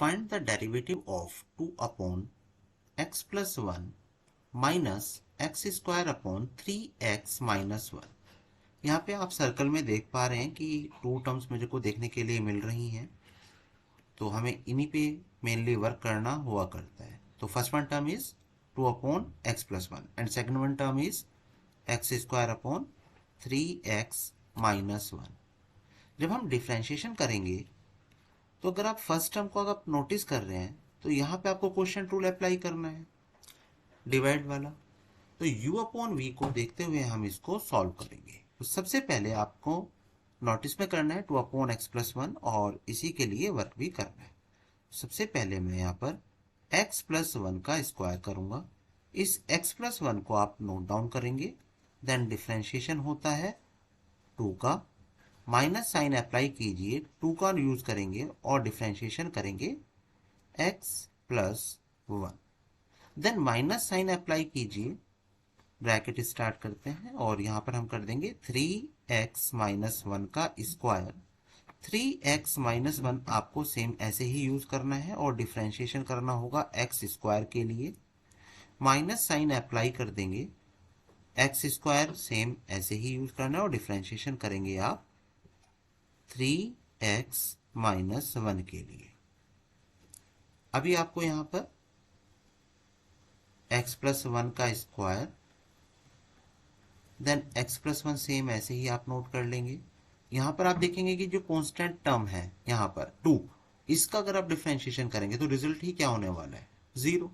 Find the derivative of 2 upon x plus 1 minus x square upon 3x minus 1। यहाँ पे आप circle में देख पा रहे हैं कि टू टर्म्स मुझे को देखने के लिए मिल रही हैं, तो हमें इन्हीं पे मेनली वर्क करना हुआ करता है। तो first one term is 2 upon x plus 1 and second one term is x square upon 3x minus 1। जब हम डिफ्रेंशिएशन करेंगे तो अगर आप फर्स्ट टर्म को अगर नोटिस कर रहे हैं तो यहाँ पे आपको क्वोशिएंट रूल अप्लाई करना है, डिवाइड वाला। तो u अपॉन v को देखते हुए हम इसको सॉल्व करेंगे। तो सबसे पहले आपको नोटिस में करना है 2 अपॉन एक्स प्लस 1 और इसी के लिए वर्क भी करना है। सबसे पहले मैं यहाँ पर x प्लस 1 का स्क्वायर करूंगा। इस x प्लस 1 को आप नोट डाउन करेंगे। देन डिफ्रेंशिएशन होता है 2 का, माइनस साइन अप्लाई कीजिए, 2 का यूज करेंगे और डिफ्रेंशिएशन करेंगे x plus 1। Then minus sign apply कीजिए, ब्रैकेट स्टार्ट करते हैं और यहाँ पर हम कर देंगे 3x माइनस 1 का स्क्वायर। 3x माइनस 1 आपको सेम ऐसे ही यूज करना है और डिफ्रेंशिएशन करना होगा x स्क्वायर के लिए। माइनस साइन अप्लाई कर देंगे, x स्क्वायर सेम ऐसे ही यूज करना है और डिफ्रेंशिएशन करेंगे आप 3x माइनस 1 के लिए। अभी आपको यहाँ पर x प्लस 1 का square, then x plus 1 same ऐसे ही आप नोट कर लेंगे। यहाँ पर आप देखेंगे कि जो कांस्टेंट टर्म है यहाँ पर 2, इसका अगर आप डिफ्रेंशिएशन करेंगे तो रिजल्ट ही क्या होने वाला है, 0।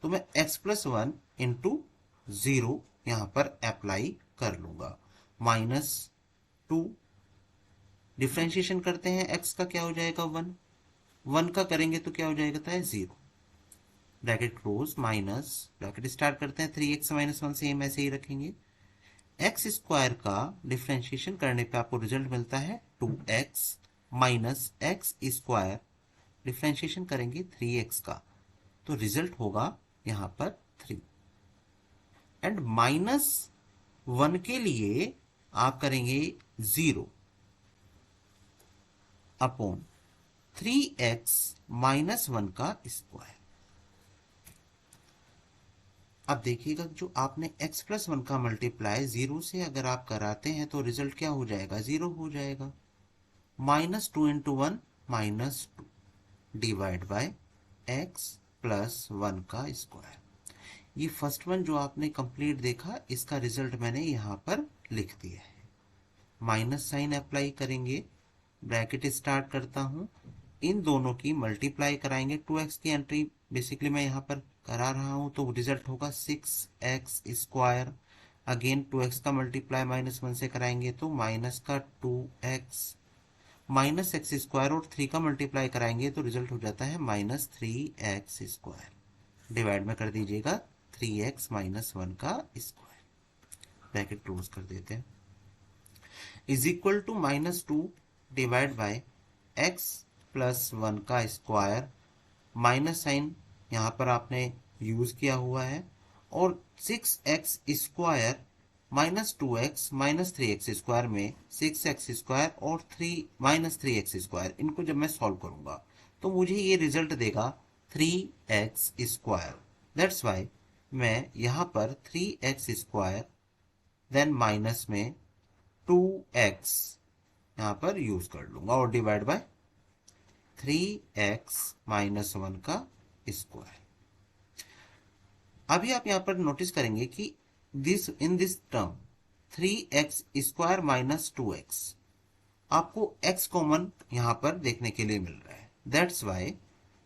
तो मैं x प्लस 1 इंटू 0 यहाँ पर अप्लाई कर लूंगा। माइनस 2 डिफ्रेंशिएशन करते हैं, x का क्या हो जाएगा 1, 1 का करेंगे तो क्या हो जाएगा था 0। Bracket close, minus bracket start करते हैं 3x माइनस 1 सेम ऐसे ही रखेंगे। एक्स स्क्वायर का डिफ्रेंशिएशन करने पे आपको रिजल्ट मिलता है 2x minus x square, differentiation करेंगे 3x का तो रिजल्ट होगा यहाँ पर 3। एंड माइनस 1 के लिए आप करेंगे 0 अपॉन 3x माइनस 1 का स्क्वायर। अब देखिएगा जो आपने x प्लस 1 का मल्टीप्लाई 0 से अगर आप कराते हैं तो रिजल्ट क्या हो जाएगा, 0 हो जाएगा। Minus 2 into 1 minus 2 divide by x plus 1 का स्क्वायर। ये फर्स्ट वन जो आपने कंप्लीट देखा, इसका रिजल्ट मैंने यहाँ पर लिख दिया है। माइनस साइन अप्लाई करेंगे, ब्रैकेट स्टार्ट करता हूँ, इन दोनों की मल्टीप्लाई कराएंगे। 2x की एंट्री बेसिकली मैं यहाँ पर करा रहा हूँ तो रिजल्ट होगा 6x स्क्वायर। अगेन 2x का मल्टीप्लाई माइनस 1 से कराएंगे तो माइनस का 2x माइनस एक्स स्क्वायर और 3 का मल्टीप्लाई कराएंगे तो रिजल्ट हो जाता है माइनस 3x स्क्वायर। डिवाइड में कर दीजिएगा 3x माइनस 1 का स्क्वायर, ब्रैकेट क्लोज कर देते हैं, is equal to minus 2 divide by x plus 1 का स्क्वायर। माइनस साइन यहाँ पर आपने यूज किया हुआ है और 6x square minus 2x minus 3x square में 6x स्क्वायर और 3 माइनस 3x स्क्वायर, इनको जब मैं सॉल्व करूंगा तो मुझे ये रिजल्ट देगा 3x स्क्वायर। दैट्स वाई मैं यहाँ पर 3x स्क्वायर देन माइनस में 2x यहाँ पर यूज कर लूंगा और डिवाइड बाय 3x माइनस 1 का स्क्वायर। अभी आप यहाँ पर नोटिस करेंगे कि in this term 3x square minus 2x, आपको x कॉमन यहाँ पर देखने के लिए मिल रहा है। दैट्स वाई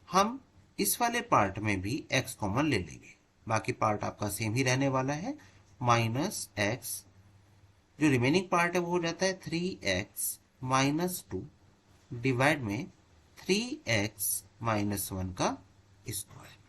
हम इस वाले पार्ट में भी x कॉमन ले लेंगे, बाकी पार्ट आपका सेम ही रहने वाला है। माइनस x, जो रिमेनिंग पार्ट है वो हो जाता है 3x माइनस 2 डिवाइड में 3x माइनस 1 का स्क्वायर।